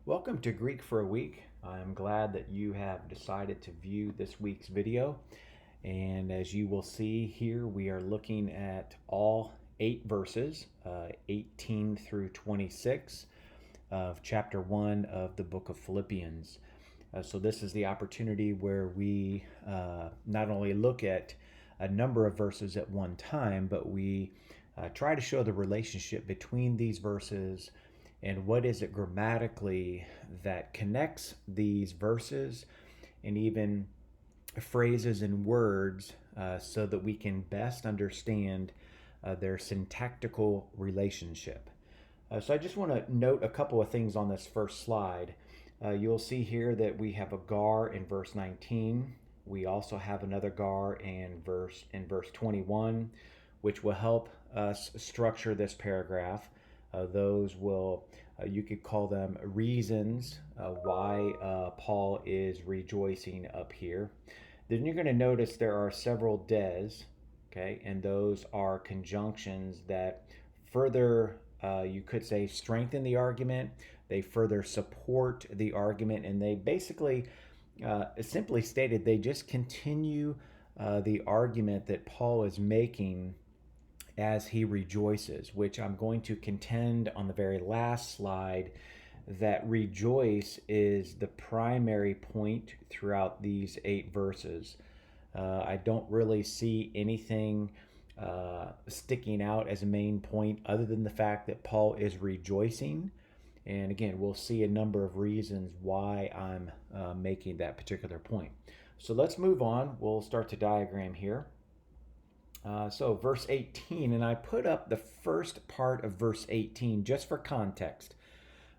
Welcome to Greek for a Week. I'm glad that you have decided to view this week's video. And as you will see here, we are looking at all 8 verses, 18 through 26 of chapter 1 of the book of Philippians. So this is the opportunity where we not only look at a number of verses at one time, but we try to show the relationship between these verses and what is it grammatically that connects these verses and even phrases and words so that we can best understand their syntactical relationship. So I just want to note a couple of things on this first slide. You'll see here that we have a gar in verse 19. We also have another gar in verse 21, which will help us structure this paragraph. Those will, you could call them reasons why Paul is rejoicing up here. Then you're going to notice there are several des, okay, and those are conjunctions that further, you could say, strengthen the argument. They further support the argument, and they basically, simply stated, they just continue the argument that Paul is making as he rejoices, which I'm going to contend on the very last slide that rejoice is the primary point throughout these 8 verses. I don't really see anything sticking out as a main point other than the fact that Paul is rejoicing. And again, we'll see a number of reasons why I'm making that particular point. So let's move on. We'll start the diagram here. So verse 18, and I put up the first part of verse 18 just for context.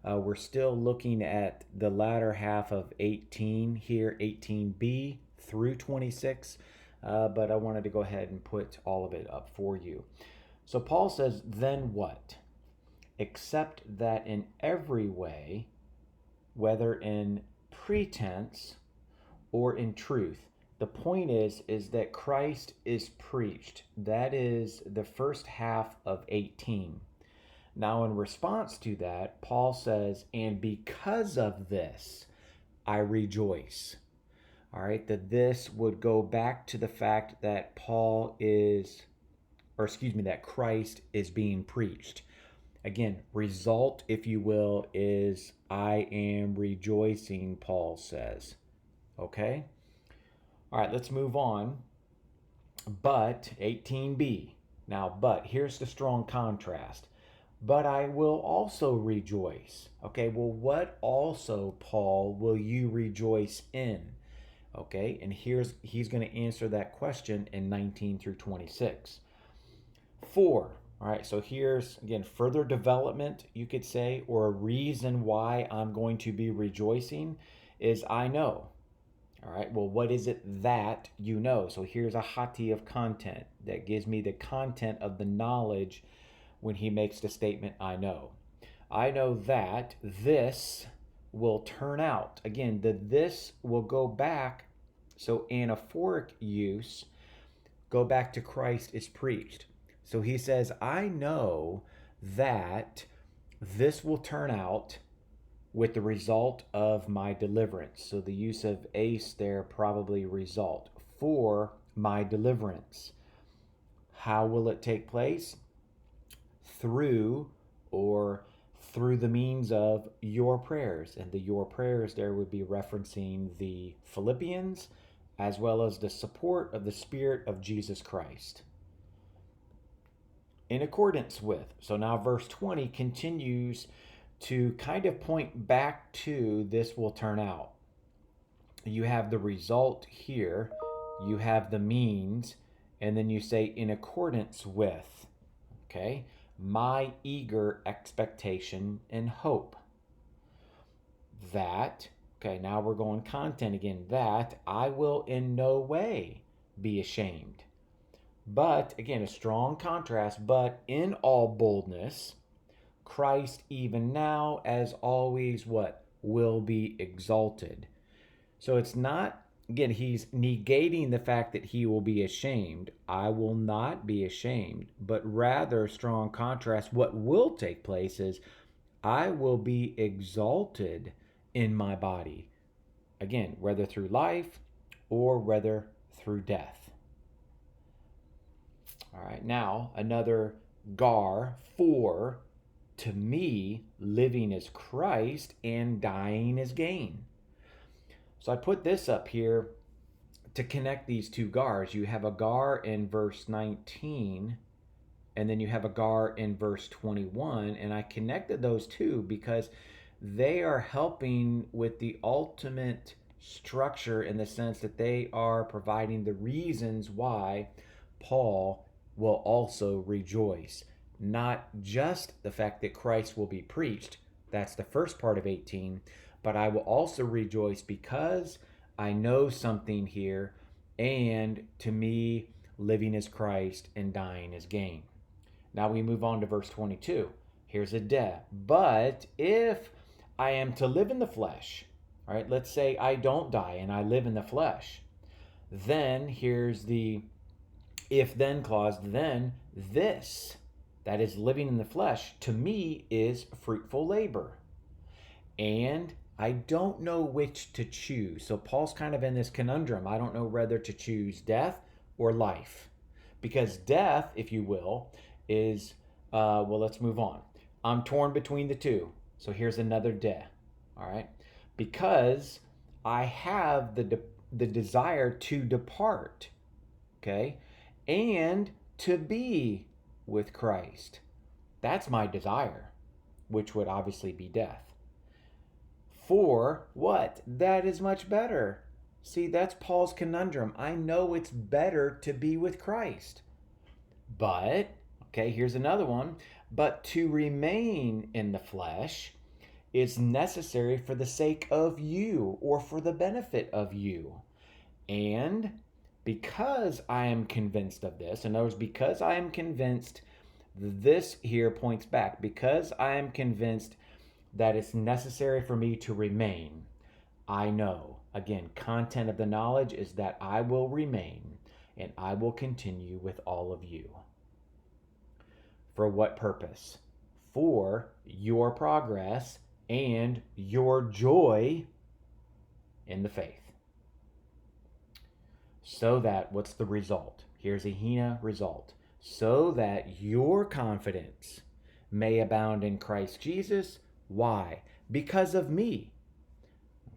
We're still looking at the latter half of 18 here, 18b through 26, but I wanted to go ahead and put all of it up for you. So Paul says, then what? Except that in every way, whether in pretense or in truth. The point is that Christ is preached. That is the first half of 18. Now, in response to that, Paul says, and because of this, I rejoice. All right, that this would go back to the fact that that Christ is being preached. Again, result, if you will, is I am rejoicing, Paul says. Okay? All right, let's move on. But, 18b. Now, but, here's the strong contrast. But I will also rejoice. Okay, well, what also, Paul, will you rejoice in? Okay, and he's going to answer that question in 19 through 26. For, all right, so here's, again, further development, you could say, or a reason why I'm going to be rejoicing is I know. All right, well, what is it that you know? So here's a hati of content that gives me the content of the knowledge when he makes the statement, I know. I know that this will turn out. Again, this will go back, so anaphoric use, go back to Christ is preached. So he says, I know that this will turn out with the result of my deliverance. So the use of ace there, probably result, for my deliverance. How will it take place? Through the means of your prayers. And the your prayers there would be referencing the Philippians as well as the support of the Spirit of Jesus Christ. In accordance with. So now verse 20 continues to kind of point back to this will turn out. You have the result here, you have the means, and then you say in accordance with, okay, my eager expectation and hope. That, okay, now we're going content again, that I will in no way be ashamed. But, again, a strong contrast, but in all boldness, Christ even now, as always, what? Will be exalted. So it's not, again, he's negating the fact that he will be ashamed. I will not be ashamed, but rather, strong contrast, what will take place is I will be exalted in my body. Again, whether through life or whether through death. All right, now another gar, for to me, living is Christ and dying is gain. So I put this up here to connect these two gars. You have a gar in verse 19, and then you have a gar in verse 21, and I connected those two because they are helping with the ultimate structure in the sense that they are providing the reasons why Paul will also rejoice. Not just the fact that Christ will be preached, that's the first part of 18, but I will also rejoice because I know something here, and to me, living is Christ and dying is gain. Now we move on to verse 22. Here's a de. But if I am to live in the flesh, all right, let's say I don't die and I live in the flesh, then here's the if then clause, then this, that is living in the flesh, to me is fruitful labor. And I don't know which to choose. So Paul's kind of in this conundrum. I don't know whether to choose death or life. Because death, if you will, is, well, let's move on. I'm torn between the two. So here's another de. All right. Because I have the desire to depart. Okay. And to be with Christ. That's my desire, which would obviously be death. For what? That is much better. See, that's Paul's conundrum. I know it's better to be with Christ. But, okay, here's another one. But to remain in the flesh is necessary for the sake of you or for the benefit of you. And because I am convinced of this, in other words, because I am convinced, this here points back, because I am convinced that it's necessary for me to remain, I know. Again, content of the knowledge is that I will remain and I will continue with all of you. For what purpose? For your progress and your joy in the faith. So that, what's the result? Here's a Hina result. So that your confidence may abound in Christ Jesus. Why? Because of me.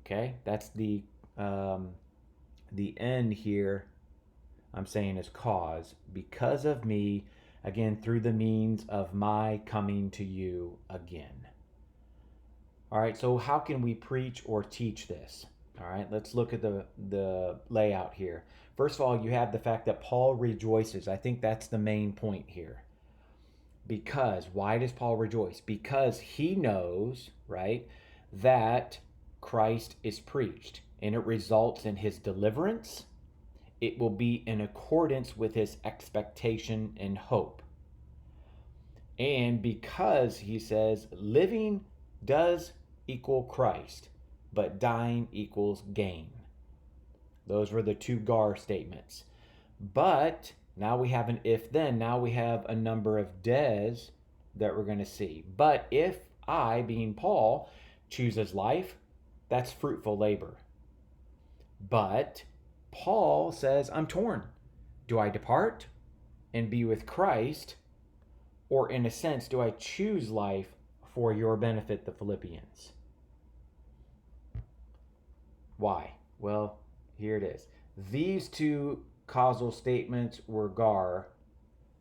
Okay, that's the end here. I'm saying is cause. Because of me, again, through the means of my coming to you again. All right, so how can we preach or teach this? All right, let's look at the layout here. First of all, you have the fact that Paul rejoices. I think that's the main point here. Because, why does Paul rejoice? Because he knows, right, that Christ is preached and it results in his deliverance. It will be in accordance with his expectation and hope. And because he says living does equal Christ, but dying equals gain. Those were the two gar statements. But now we have an if then. Now we have a number of des that we're going to see. But if I, being Paul, chooses life, that's fruitful labor. But Paul says, I'm torn. Do I depart and be with Christ? Or in a sense, do I choose life for your benefit, the Philippians? Why? Well, here it is. These two causal statements were gar.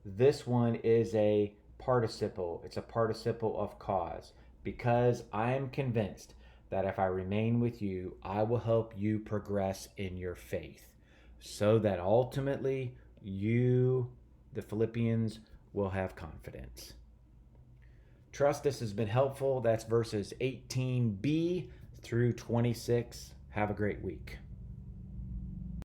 This one is a participle. It's a participle of cause. Because I am convinced that if I remain with you, I will help you progress in your faith. So that ultimately you, the Philippians, will have confidence. Trust this has been helpful. That's verses 18b through 26. Have a great week.